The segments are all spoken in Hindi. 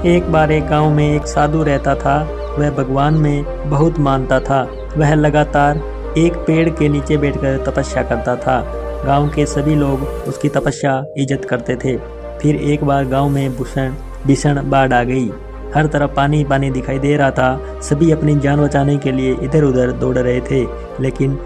एक बार एक गांव में एक साधु रहता था। वह भगवान में बहुत मानता था। वह लगातार एक पेड़ के नीचे बैठकर तपस्या करता था। गांव के सभी लोग उसकी तपस्या इज्जत करते थे। फिर एक बार गांव में भीषण बाढ़ आ गई। हर तरफ पानी पानी दिखाई दे रहा था। सभी अपनी जान बचाने के लिए इधर उधर दौड़ रहे थे, लेकिन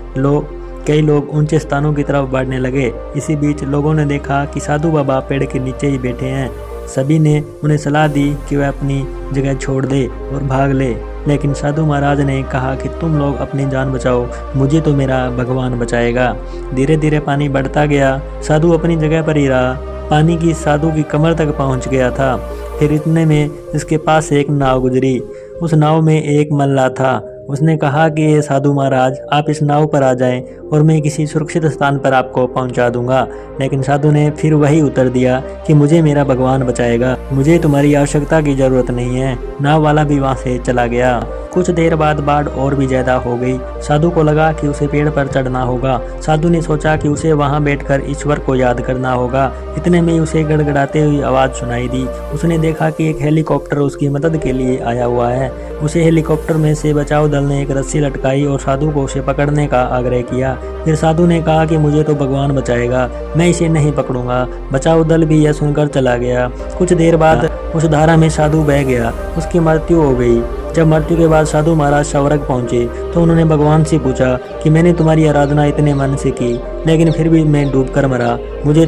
कई लोग ऊंचे स्थानों की तरफ बढ़ने लगे। इसी बीच लोगों ने देखा कि साधु बाबा पेड़ के नीचे ही बैठे हैं। सभी ने उन्हें सलाह दी कि वह अपनी जगह छोड़ दे और भाग ले, लेकिन साधु महाराज ने कहा कि तुम लोग अपनी जान बचाओ, मुझे तो मेरा भगवान बचाएगा। धीरे धीरे पानी बढ़ता गया। साधु अपनी जगह पर ही रहा। पानी की साधु की कमर तक पहुंच गया था। फिर इतने में इसके पास से एक नाव गुजरी। उस नाव में एक मल्लाह था। उसने कहा कि ये साधु महाराज, आप इस नाव पर आ जाएं और मैं किसी सुरक्षित स्थान पर आपको पहुंचा दूंगा। लेकिन साधु ने फिर वही उत्तर दिया कि मुझे मेरा भगवान बचाएगा, मुझे तुम्हारी आवश्यकता की जरूरत नहीं है। नाव वाला भी वहां से चला गया। कुछ देर बाद बाढ़ और भी ज्यादा हो गई। साधु को लगा कि उसे पेड़ पर चढ़ना होगा। साधु ने सोचा कि उसे वहां बैठकर ईश्वर को याद करना होगा। इतने में उसे गड़गड़ाते हुई आवाज सुनाई दी। उसने देखा कि एक हेलीकॉप्टर उसकी मदद के लिए आया हुआ है। उसे हेलीकॉप्टर में से बचाव दल ने एक रस्सी लटकाई और साधु को उसे पकड़ने का आग्रह किया। फिर साधु ने कहा कि मुझे तो भगवान बचाएगा, मैं इसे नहीं पकड़ूंगा। बचाव दल भी यह सुनकर चला गया। कुछ देर बाद उस धारा में साधु बह गया। उसकी मृत्यु हो गई। जब मृत्यु के बाद साधु महाराज स्वर्ग पहुंचे तो उन्होंने भगवान से पूछा कि मैंने तुम्हारी आराधना इतने मन से की, लेकिन फिर भी मैं डूबकर मरा, मुझे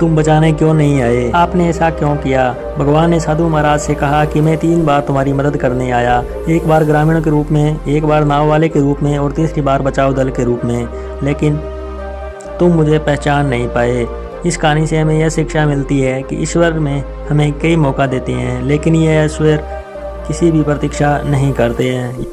तुम बचाने क्यों नहीं आए? आपने ऐसा क्यों किया? भगवान ने साधु महाराज से कहा कि मैं 3 बार तुम्हारी मदद करने आया। एक बार ग्रामीण के रूप में, एक बार नाव वाले के रूप में और तीसरी बार बचाव दल के रूप में, लेकिन तुम मुझे पहचान नहीं पाए। इस कहानी से हमें यह शिक्षा मिलती है कि ईश्वर में हमें कई मौका देते हैं, लेकिन यह ईश्वर किसी भी प्रतीक्षा नहीं करते हैं।